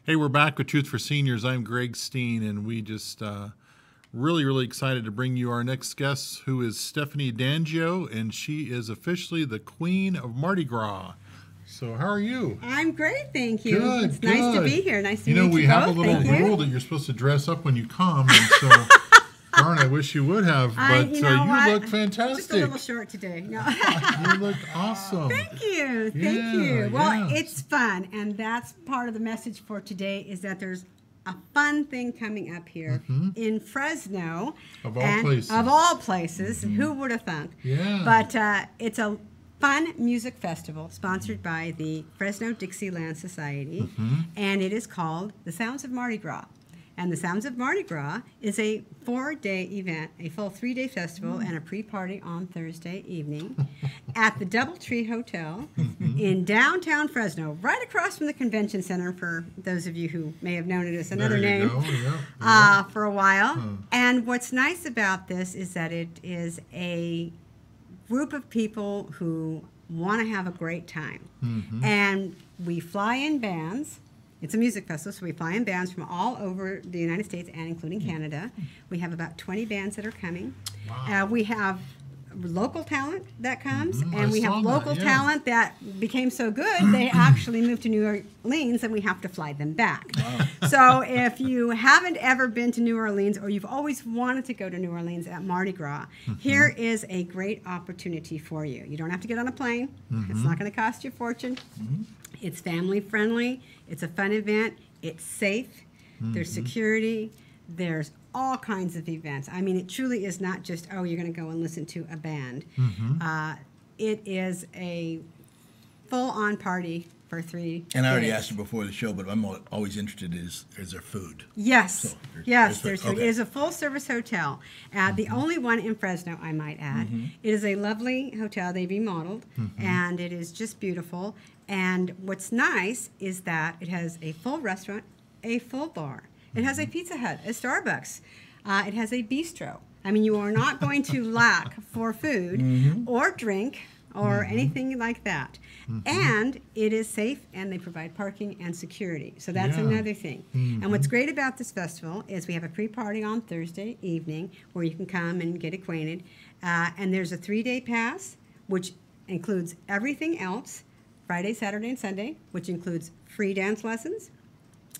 Hey, we're back with Truth for Seniors. I'm Greg Steen, and we just really excited to bring you our next guest, who is Stephanie D'Angio, and she is officially the Queen of Mardi Gras. So how are you? I'm great, thank you. Good, it's nice to be here. Nice to meet you know, we have a little Thank rule you. that you're supposed to dress up when you come, and so, darn, I wish you would have, but you look fantastic. Just a little short today. No. You look awesome. Thank you. Thank you. Well, it's fun, and that's part of the message for today is that there's a fun thing coming up here in Fresno. Of all places. Of all places. Who would have thunk? Yeah. But it's a fun music festival sponsored by the Fresno Dixieland Society, and it is called The Sounds of Mardi Gras. And the Sounds of Mardi Gras is a 4-day event, a full 3-day festival, and a pre-party on Thursday evening at the Doubletree Hotel in downtown Fresno, right across from the Convention Center, for those of you who may have known it as another name for a while. And what's nice about this is that it is a group of people who want to have a great time. And we fly in bands. It's a music festival, so we fly in bands from all over the United States and including Canada. We have about 20 bands that are coming. Wow. We have local talent that comes, and we have local talent that became so good they actually moved to New Orleans, and we have to fly them back. Wow. So if you haven't ever been to New Orleans, or you've always wanted to go to New Orleans at Mardi Gras, here is a great opportunity for you. You don't have to get on a plane. It's not going to cost you a fortune. It's family friendly. It's a fun event. It's safe. There's security. There's all kinds of events. I mean, it truly is not just, oh, you're going to go and listen to a band. It is a full-on party for 3 days. And I already asked you before the show, but I'm always interested is there food? Yes. So there's food. Okay. It is a full-service hotel. The only one in Fresno, I might add. It is a lovely hotel. They remodeled, and it is just beautiful. And what's nice is that it has a full restaurant, a full bar. It has a Pizza Hut, a Starbucks. It has a bistro. I mean, you are not going to lack for food or drink or anything like that. And it is safe, and they provide parking and security. So that's another thing. And what's great about this festival is we have a pre-party on Thursday evening where you can come and get acquainted. And there's a 3-day pass, which includes everything else, Friday, Saturday, and Sunday, which includes free dance lessons.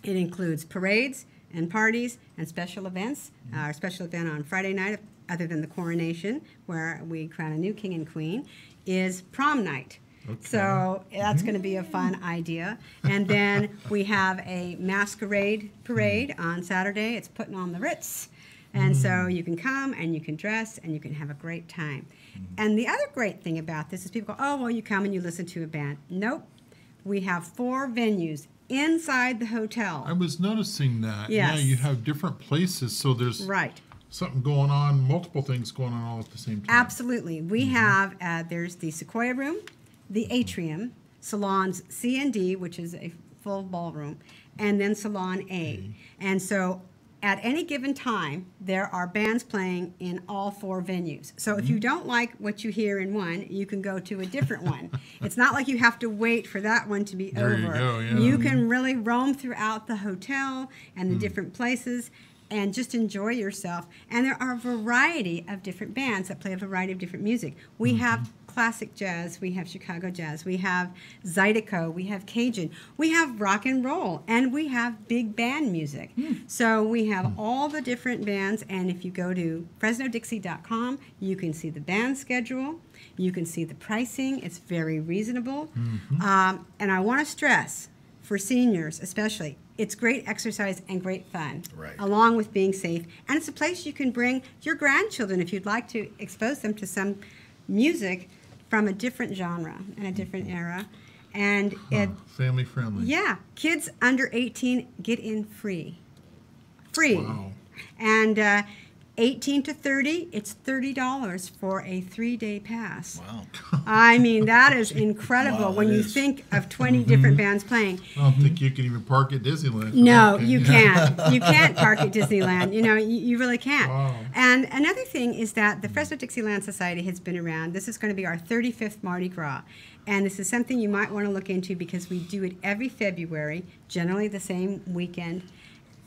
It includes parades and parties and special events. Our special event on Friday night, other than the coronation, where we crown a new king and queen, is prom night. Okay. So that's going to be a fun idea. And then we have a masquerade parade on Saturday. It's putting on the Ritz. And so you can come and you can dress and you can have a great time. And the other great thing about this is people go, oh, well, you come and you listen to a band. Nope. We have 4 venues inside the hotel. I was noticing that. Yes. Yeah, you have different places, so there's something going on, multiple things going on all at the same time. Absolutely. We have, there's the Sequoia Room, the Atrium, Salons C and D, which is a full ballroom, and then Salon A. And so at any given time, there are bands playing in all 4 venues. So if you don't like what you hear in one, you can go to a different one. It's not like you have to wait for that one to be over. You go, You can really roam throughout the hotel and the different places and just enjoy yourself. And there are a variety of different bands that play a variety of different music. We have classic jazz, we have Chicago jazz, we have Zydeco, we have Cajun, we have rock and roll, and we have big band music. So we have all the different bands, and if you go to FresnoDixie.com, you can see the band schedule, you can see the pricing, it's very reasonable. And I want to stress, for seniors especially, it's great exercise and great fun, along with being safe. And it's a place you can bring your grandchildren if you'd like to expose them to some music from a different genre and a different era. And family friendly. Yeah. Kids under 18 get in free. Free. Wow. And 18 to 30, it's $30 for a 3-day pass. Wow. I mean, that is incredible Wow, when it you is. think of 20 different bands playing. I don't think you can even park at Disneyland. No, Okay. you can't. You can't park at Disneyland. You really can't. Wow. And another thing is that the Fresno Dixieland Society has been around. This is going to be our 35th Mardi Gras. And this is something you might want to look into because we do it every February, generally the same weekend.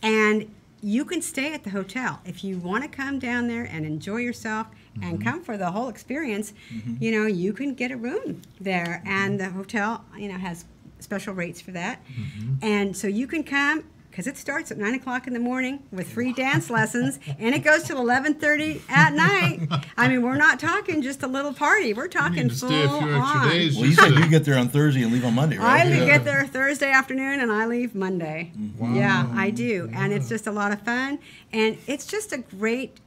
And you can stay at the hotel. If you want to come down there and enjoy yourself and come for the whole experience, you can get a room there. And the hotel, has special rates for that. And so you can come, because it starts at 9 o'clock in the morning with free dance lessons, and it goes till 11:30 at night. I mean, we're not talking just a little party. We're talking full stay a few extra on. days. Well, you said you get there on Thursday and leave on Monday, right? I get there Thursday afternoon and I leave Monday. Wow. Yeah, I do. And it's just a lot of fun. And it's just a great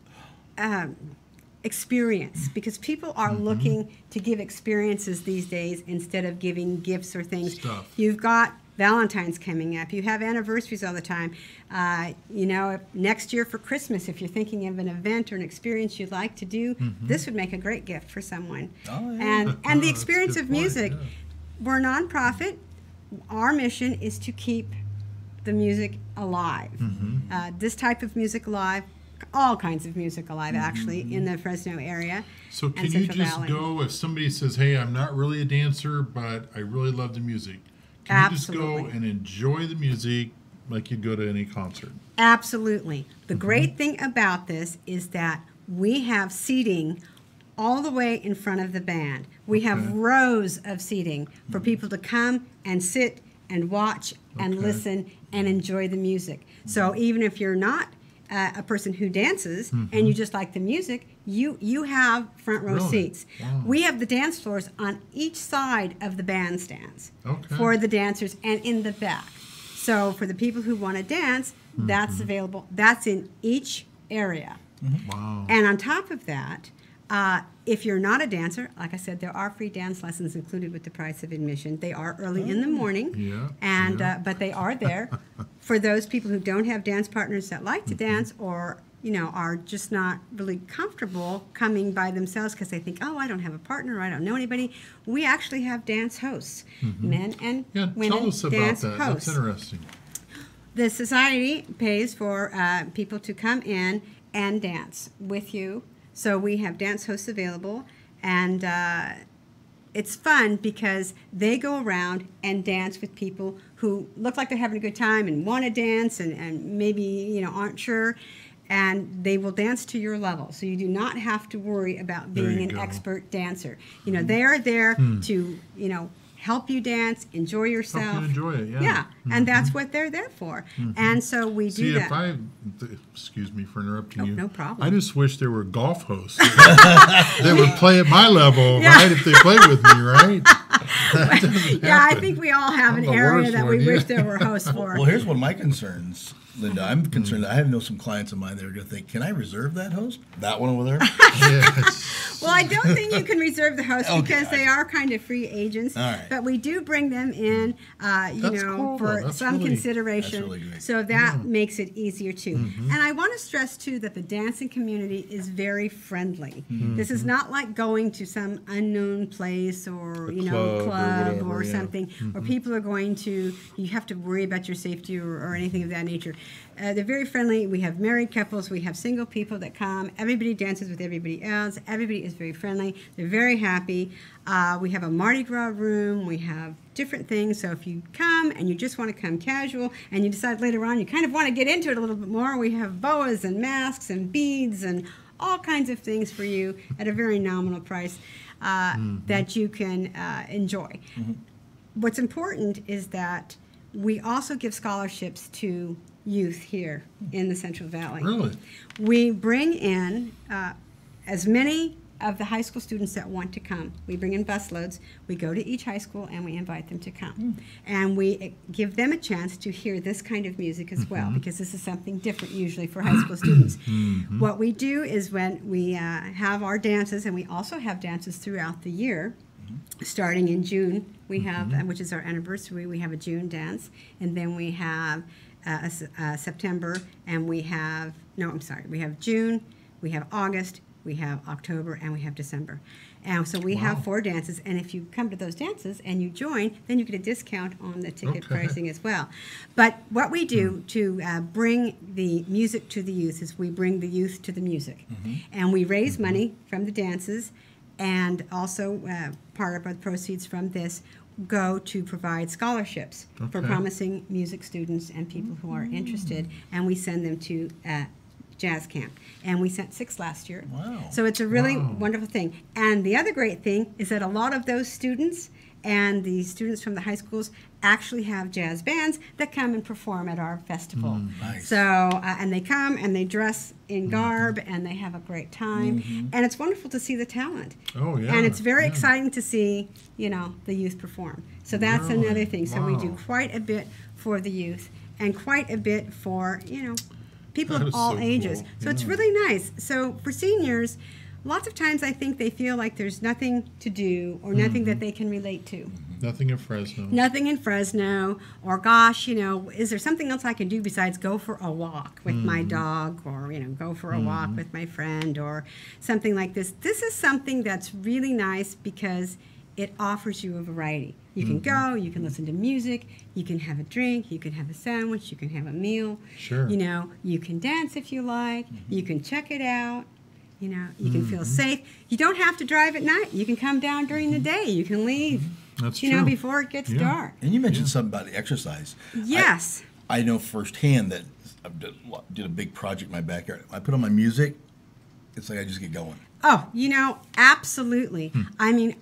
experience because people are looking to give experiences these days instead of giving gifts or things. Stuff. You've got Valentine's coming up. You have anniversaries all the time. Next year for Christmas, if you're thinking of an event or an experience you'd like to do, this would make a great gift for someone. Oh, yeah. And the That's a experience good of point, music. yeah. We're a nonprofit. Our mission is to keep the music alive. This type of music alive, all kinds of music alive, actually, in the Fresno area. So and can you Central just Valley. go if somebody says, "Hey, I'm not really a dancer, but I really love the music." Can you just go Absolutely. and enjoy the music like you'd go to any concert? Absolutely. The great thing about this is that we have seating all the way in front of the band. We have Okay. rows of seating for people to come and sit and watch and Okay. listen and enjoy the music. So even if you're not a person who dances and you just like the music, you have front row Really? seats. Wow. We have the dance floors on each side of the bandstands Okay. for the dancers and in the back. So for the people who want to dance, that's available. That's in each area. Wow. And on top of that, if you're not a dancer, like I said, there are free dance lessons included with the price of admission. They are early in the morning, Yeah, and yeah. but they are there for those people who don't have dance partners that like to dance or are just not really comfortable coming by themselves because they think, oh, I don't have a partner, I don't know anybody. We actually have dance hosts, men and Yeah, women tell us about dance that. hosts. That's interesting. The society pays for people to come in and dance with you. So we have dance hosts available, and it's fun because they go around and dance with people who look like they're having a good time and want to dance and maybe aren't sure, and they will dance to your level. So you do not have to worry about There being you an go. expert dancer. They are there to help you dance, enjoy yourself. Help you enjoy it, yeah. Yeah, and that's what they're there for. And so we See, do if that. excuse me for interrupting you. No problem. I just wish there were golf hosts. They would play at my level, Yeah. right? If they play with me, right? That doesn't Yeah, I happen. think we all have I'm an the area worst that one, we wish yeah. there were hosts for. Well, here's one of my concerns, Linda. I'm concerned. I know some clients of mine that are going to think, can I reserve that host? That one over there? Yes. Well, I don't think you can reserve the host Okay. because they are kind of free agents. All right. But we do bring them in, That's cool, for that's some really- consideration. that's really great. So that makes it easier too. And I want to stress too that the dancing community is very friendly. This is not like going to some unknown place or club or club or whatever, yeah. something where people are going to. You have to worry about your safety or anything of that nature. They're very friendly. We have married couples. We have single people that come. Everybody dances with everybody else. Everybody is very friendly. They're very happy. We have a Mardi Gras room. We have different things. So if you come and you just want to come casual and you decide later on you kind of want to get into it a little bit more, we have boas and masks and beads and all kinds of things for you at a very nominal price that you can enjoy. What's important is that we also give scholarships to youth here in the Central Valley. Really? We bring in as many of the high school students that want to come. We bring in busloads. We go to each high school and we invite them to come. And we give them a chance to hear this kind of music as well, because this is something different usually for high school students. What we do is when we have our dances, and we also have dances throughout the year, starting in June, we have, which is our anniversary, we have a June dance, and then we have September, and we have, we have June, we have August, we have October, and we have December. And so we have 4 dances, and if you come to those dances and you join, then you get a discount on the ticket pricing as well. But what we do to bring the music to the youth is we bring the youth to the music. And we raise money from the dances, and also part of our proceeds from this go to provide scholarships for promising music students and people who are interested, and we send them to jazz camp. And we sent 6 last year. Wow. So it's a really wonderful thing. And the other great thing is that a lot of those students and the students from the high schools actually have jazz bands that come and perform at our festival. Nice. So, and they come and they dress in garb and they have a great time. And it's wonderful to see the talent. Oh, yeah. And it's very exciting to see, you know, the youth perform. So that's Really? another thing. So we do Wow. quite a bit for the youth and quite a bit for, you know, people That of is all so ages. cool. So it's Yeah. really nice. So for seniors, lots of times I think they feel like there's nothing to do or nothing that they can relate to. Nothing in Fresno. Nothing in Fresno, or gosh, you know, is there something else I can do besides go for a walk with my dog, or, you know, go for a walk with my friend, or something like this. This is something that's really nice because it offers you a variety. You can go, you can listen to music, you can have a drink, you can have a sandwich, you can have a meal. Sure. You know, you can dance if you like, you can check it out. You know, you can feel safe. You don't have to drive at night. You can come down during the day. You can leave, That's you true. know, before it gets Yeah. dark. And you mentioned something about the exercise. Yes. I know firsthand that I did a big project in my backyard. I put on my music, it's like I just get going. Oh, you know, absolutely. I mean,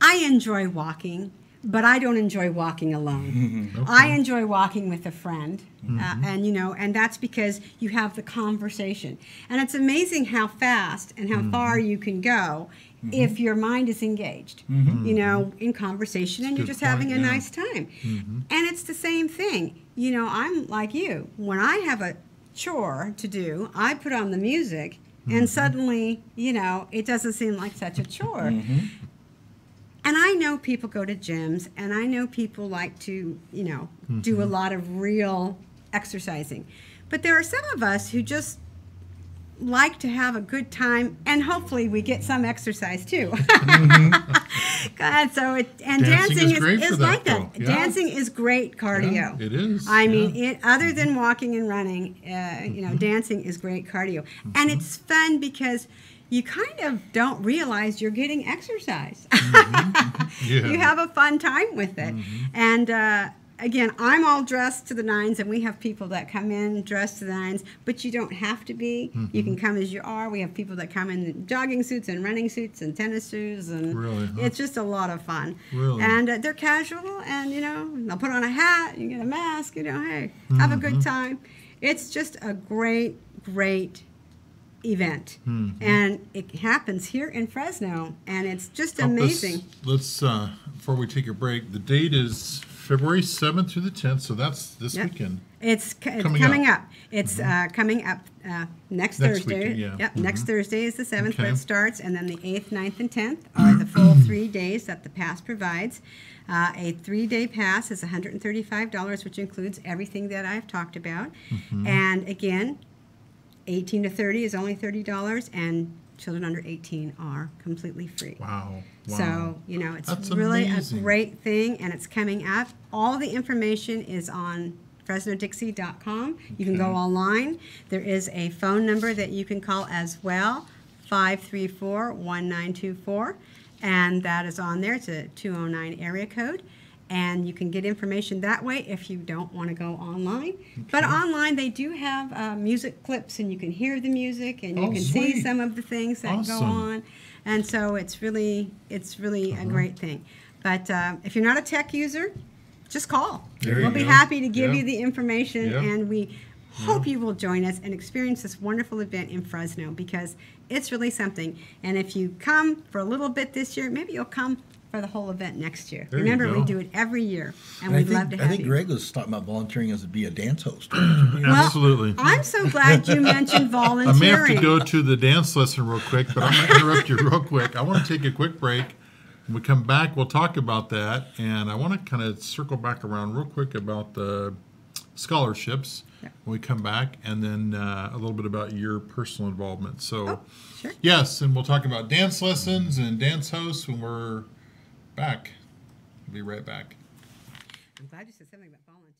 I enjoy walking, but I don't enjoy walking alone. I enjoy walking with a friend, and you know, and that's because you have the conversation. And it's amazing how fast and how far you can go if your mind is engaged, you know, in conversation, and you're good just having a point, yeah. nice time. And it's the same thing. You know, I'm like you. When I have a chore to do, I put on the music, and suddenly, you know, it doesn't seem like such a chore. And I know people go to gyms, and I know people like to, you know, do a lot of real exercising. But there are some of us who just like to have a good time, and hopefully we get some exercise too. God, so dancing is great for is that, like that. though. Yeah. Dancing is great cardio. Yeah, it is. I mean, it other than walking and running, you know, dancing is great cardio, and it's fun because you kind of don't realize you're getting exercise. Yeah. You have a fun time with it. And again, I'm all dressed to the nines, and we have people that come in dressed to the nines, but you don't have to be. You can come as you are. We have people that come in jogging suits and running suits and tennis shoes, and Really, huh? it's just a lot of fun. Really? And they're casual, and, you know, they'll put on a hat, you get a mask, you know, hey, have a good time. It's just a great, great event. And it happens here in Fresno, and it's just amazing. Let's before we take a break, the date is February 7th through the 10th, so that's this Yep. weekend. It's Coming coming up. up. It's coming up next Next Thursday. weekend, yeah. Yep, next Thursday is the 7th, where Okay. it starts, and then the 8th, 9th, and 10th are the full 3 days that the pass provides. A 3-day pass is $135, which includes everything that I've talked about. And again, 18 to 30 is only $30, and children under 18 are completely free. Wow. So, you know, it's That's really amazing. a great thing, and it's coming up. All the information is on FresnoDixie.com. You can go Okay. online. There is a phone number that you can call as well, 534-1924, and that is on there. It's a 209 area code. And you can get information that way if you don't want to go online. But online, they do have music clips, and you can hear the music, and you Oh, can see sweet. some of the things that go Awesome. on. And so it's really a great thing. But if you're not a tech user, just call. There you We'll be go. happy to give Yeah. you the information, Yeah. and we hope you will join us and experience this wonderful event in Fresno, because it's really something. And if you come for a little bit this year, maybe you'll come for the whole event next year. There you Remember, we go. do it every year, and And we'd love to I have think you. Greg was talking about volunteering as to be a dance host. Well, Absolutely. I'm so glad you mentioned I volunteering. may have to go to the dance lesson real quick, but I'm going to interrupt you real quick. I want to take a quick break. When we come back, we'll talk about that. And I want to kind of circle back around real quick about the scholarships when we come back, and then a little bit about your personal involvement. So, sure. Yes, and we'll talk about dance lessons and dance hosts when we're back. We'll be right back. I'm glad you said something about volunteering.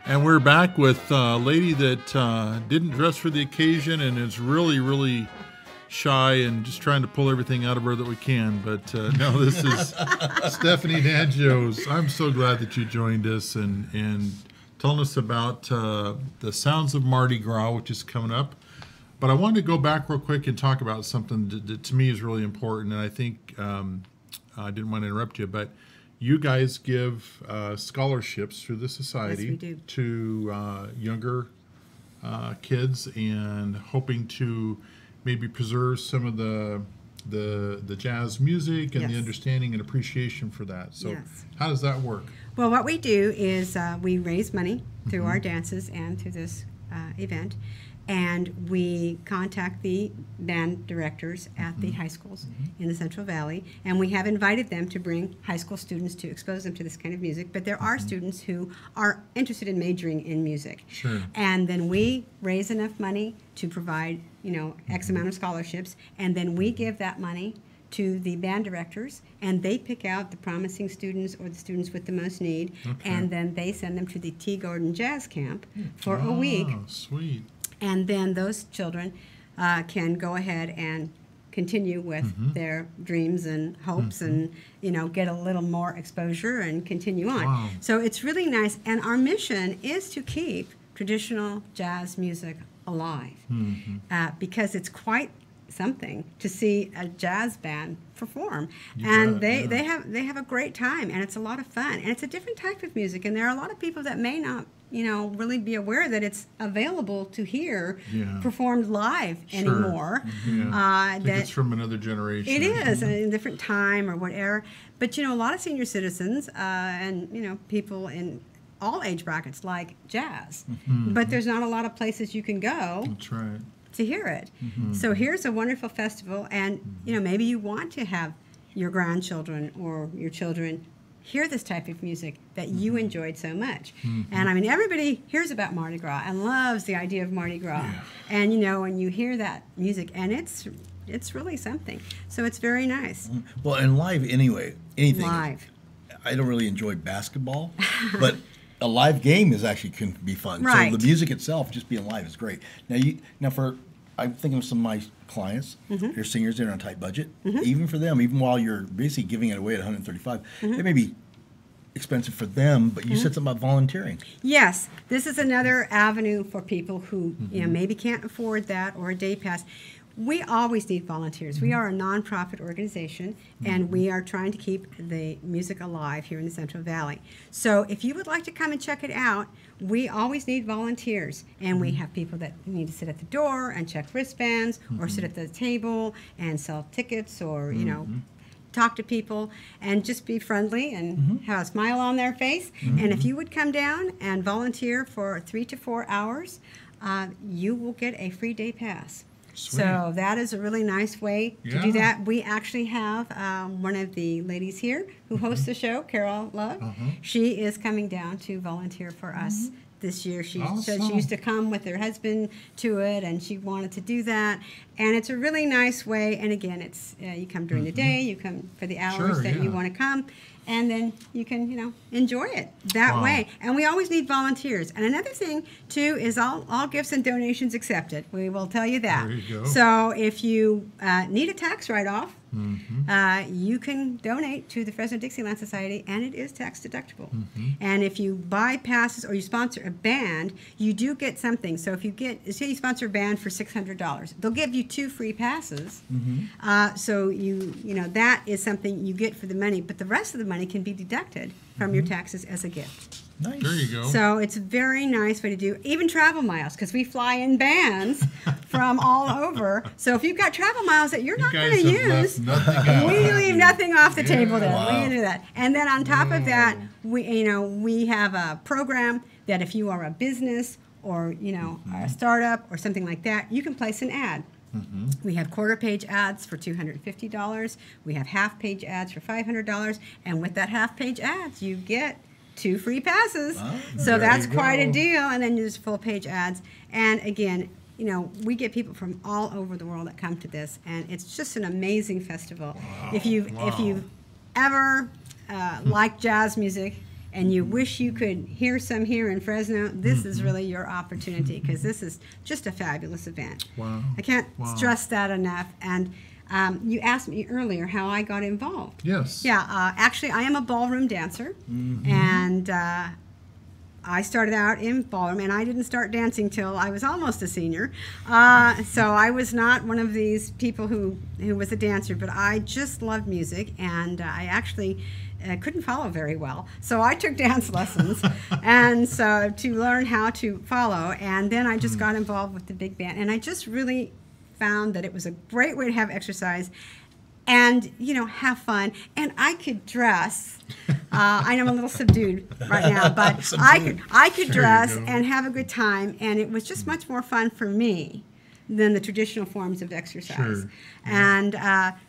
And we're back with a lady that didn't dress for the occasion and is really, really shy and just trying to pull everything out of her that we can. But no, this is Stephanie D'Angelo. I'm so glad that you joined us and telling us about the Sounds of Mardi Gras, which is coming up. But I wanted to go back real quick and talk about something that to me is really important. And I think I didn't want to interrupt you, but you guys give scholarships through the society Yes, we do. to younger kids, and hoping to maybe preserve some of the jazz music and the Yes. understanding and appreciation for that. So Yes. how does that work? Well, what we do is we raise money through our dances and through this event, and we contact the band directors at the high schools in the Central Valley, and we have invited them to bring high school students to expose them to this kind of music. But there are students who are interested in majoring in music. Sure. And then we raise enough money to provide, X amount of scholarships, and then we give that money to the band directors, and they pick out the promising students or the students with the most need, and then they send them to the T. Gordon Jazz Camp for a week. Oh, sweet. And then those children can go ahead and continue with their dreams and hopes and, get a little more exposure and continue on. Wow. So it's really nice. And our mission is to keep traditional jazz music alive because it's quite something to see a jazz band perform. And bet, they have a great time, and it's a lot of fun. And it's a different type of music, and there are a lot of people that may not really be aware that it's available to hear performed live anymore. I think it's from another generation. It is a different time or whatever. But a lot of senior citizens and people in all age brackets like jazz. But there's not a lot of places you can go. That's right. To hear it. So here's a wonderful festival, and maybe you want to have your grandchildren or your children hear this type of music that you enjoyed so much. And I mean, everybody hears about Mardi Gras and loves the idea of Mardi Gras. And when you hear that music, and it's really something. So it's very nice. Well, and live anyway, anything. Live. I don't really enjoy basketball, but a live game can be fun. Right. So the music itself, just being live, is great. I'm thinking of some of my clients. They're singers. They're on a tight budget. Even for them, even while you're basically giving it away at $135, it may be expensive for them. But you said something about volunteering. Yes, this is another avenue for people who maybe can't afford that or a day pass. We always need volunteers. We are a nonprofit organization, and we are trying to keep the music alive here in the Central Valley. So if you would like to come and check it out, we always need volunteers. And we have people that need to sit at the door and check wristbands or sit at the table and sell tickets or, talk to people and just be friendly and have a smile on their face. And if you would come down and volunteer for 3 to 4 hours, you will get a free day pass. Sweet. So that is a really nice way to do that. We actually have one of the ladies here who hosts the show, Carol Love. She is coming down to volunteer for us this year. She said she used to come with her husband to it, and she wanted to do that. And it's a really nice way. And again, it's you come during the day, you come for the hours that you want to come, and then you can, enjoy it that way. And we always need volunteers. And another thing, too, is all gifts and donations accepted. We will tell you that. There you go. So if you need a tax write-off, you can donate to the Fresno-Dixieland Society, and it is tax deductible. And if you buy passes or you sponsor a band, you do get something. So if say you sponsor a band for $600, they'll give you 2 free passes. So that is something you get for the money, but the rest of the money can be deducted from your taxes as a gift. Nice. There you go. So it's a very nice way to do even travel miles, because we fly in bands from all over. So if you've got travel miles that you're not going to use, we leave nothing off the table then. Wow. We can do that. And then on top of that, we have a program that if you are a business or a startup or something like that, you can place an ad. We have quarter-page ads for $250. We have half-page ads for $500. And with that half-page ads, you get 2 free passes. Oh, so that's you quite a go. deal. And then there's full-page ads. And again, we get people from all over the world that come to this, and it's just an amazing festival. Wow. If you've ever liked jazz music, and you wish you could hear some here in Fresno, this is really your opportunity, because this is just a fabulous event. Wow. I can't Wow. stress that enough. And you asked me earlier how I got involved. Yes. Yeah, actually, I am a ballroom dancer, and I started out in ballroom, and I didn't start dancing till I was almost a senior. So I was not one of these people who was a dancer, but I just loved music, and I actually couldn't follow very well. So I took dance lessons, and so to learn how to follow, and then I just got involved with the big band, and I just really found that it was a great way to have exercise and have fun. And I could dress. I know I'm a little subdued right now, but I could dress and have a good time, and it was just much more fun for me than the traditional forms of exercise. Sure. And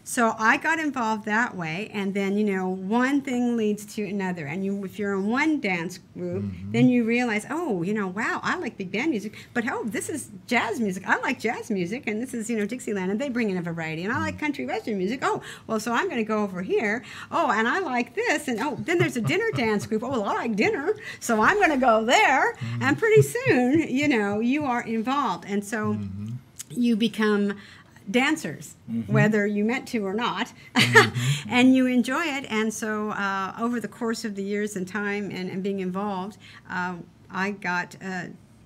so I got involved that way, and then one thing leads to another, and if you're in one dance group, then you realize, wow, I like big band music, but this is jazz music. I like jazz music, and this is Dixieland, and they bring in a variety, and I like country western music. So I'm going to go over here. And I like this, and then there's a dinner dance group. I like dinner, so I'm going to go there, and pretty soon you are involved, and so you become dancers, whether you meant to or not, and you enjoy it. And so over the course of the years and time and being involved, I got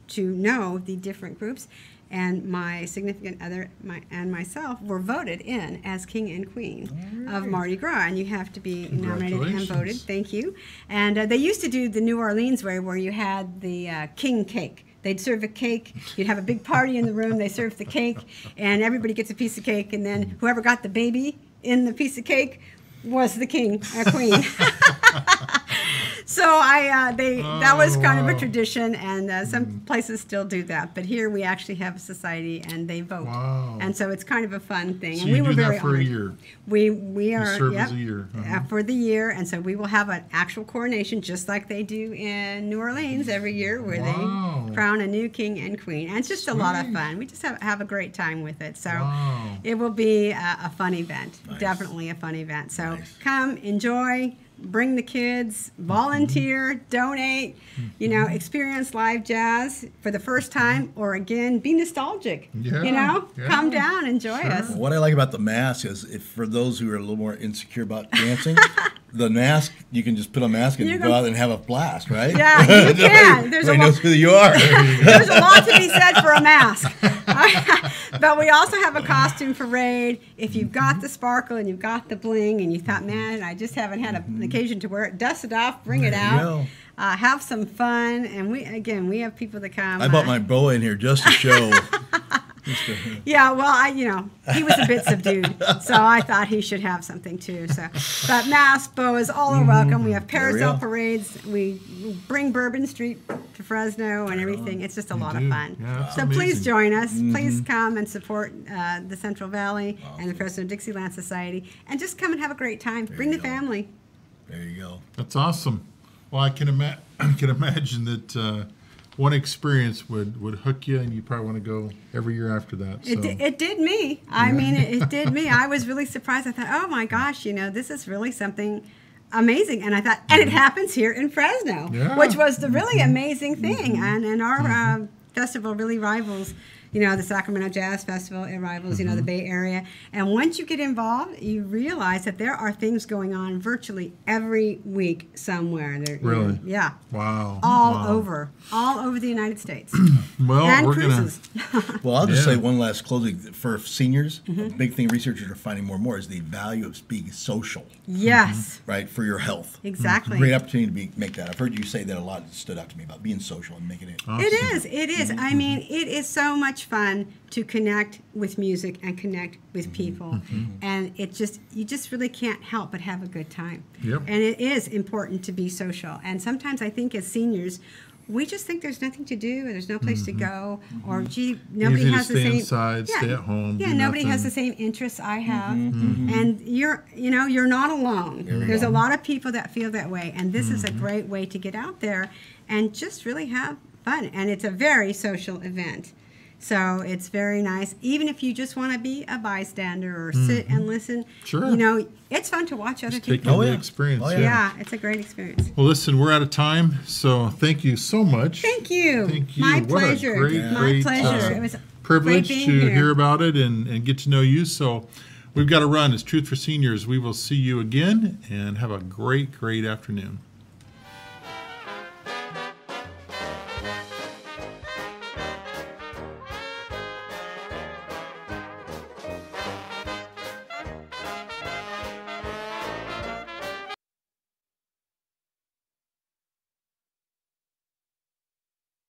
to know the different groups, and my significant other and myself were voted in as king and queen of Mardi Gras, and you have to be nominated and voted. Thank you. And they used to do the New Orleans way, where you had the king cake. They'd serve a cake. You'd have a big party in the room. They serve the cake, and everybody gets a piece of cake. And then whoever got the baby in the piece of cake was the king or queen. So that was kind of a tradition, and some places still do that. But here we actually have a society, and they vote. Wow. And so it's kind of a fun thing. So and we you were do very that for honored. a year. We are serve as a year. for the year, and so we will have an actual coronation, just like they do in New Orleans every year, where they crown a new king and queen. And it's just a lot of fun. We just have a great time with it. So it will be a fun event, definitely a fun event. So come, enjoy. Bring the kids, volunteer, donate, experience live jazz for the first time, or again, be nostalgic. Come down, enjoy us. What I like about the mask is, if for those who are a little more insecure about dancing, the mask, you can just put a mask and go out and have a blast, right? Yeah, you can. Everybody knows who you are. There's a lot to be said for a mask. But we also have a costume parade. If you've got the sparkle and you've got the bling, and you thought, man, I just haven't had an occasion to wear it, dust it off, bring it out. Have some fun, and we have people that come. I brought my boa in here just to show. Yeah, well, he was a bit subdued, so I thought he should have something too. So, but masks, boas, all are welcome. We have carousel parades. We bring Bourbon Street to Fresno and everything. It's just a lot of fun. Yeah, so please join us. Please come and support the Central Valley and the Fresno Dixieland Society, and just come and have a great time. Bring the family. There you go. That's awesome. Well, I can imagine that one experience would hook you, and you probably want to go every year after that. So. It did me. I mean, it did me. I was really surprised. I thought, oh my gosh, this is really something amazing. And I thought, and it happens here in Fresno, which was the really amazing thing. And our festival really rivals, the Sacramento Jazz Festival. It rivals, the Bay Area. And once you get involved, you realize that there are things going on virtually every week somewhere. Really? Yeah. Wow. All over the United States. Well, and we're cruises. Well, I'll just say one last closing. For seniors, a big thing researchers are finding more and more is the value of being social, Yes. right, for your health. Exactly. Great opportunity to make that. I've heard you say that a lot. It stood out to me about being social and making it. Awesome. It is. It is. I mean, it is so much fun to connect with music and connect with people. And you just really can't help but have a good time. Yep. And it is important to be social. And sometimes I think as seniors, we just think there's nothing to do or there's no place to go, or gee, nobody Easy to has the stay same inside, stay at home. Yeah, do nobody has nothing. the same interests I have, and you're not alone. There's a lot of people that feel that way, and this is a great way to get out there and just really have fun. And it's a very social event. So it's very nice. Even if you just want to be a bystander or sit and listen, Sure. It's fun to watch other Take people. in the experience. Oh, yeah. Yeah, it's a great experience. Well, listen, we're out of time, so thank you so much. Thank you. Thank you. My What pleasure. a great, My great pleasure. It was privilege great to being hear here. about it and get to know you. So we've got to run. It's Truth for Seniors. We will see you again, and have a great, great afternoon.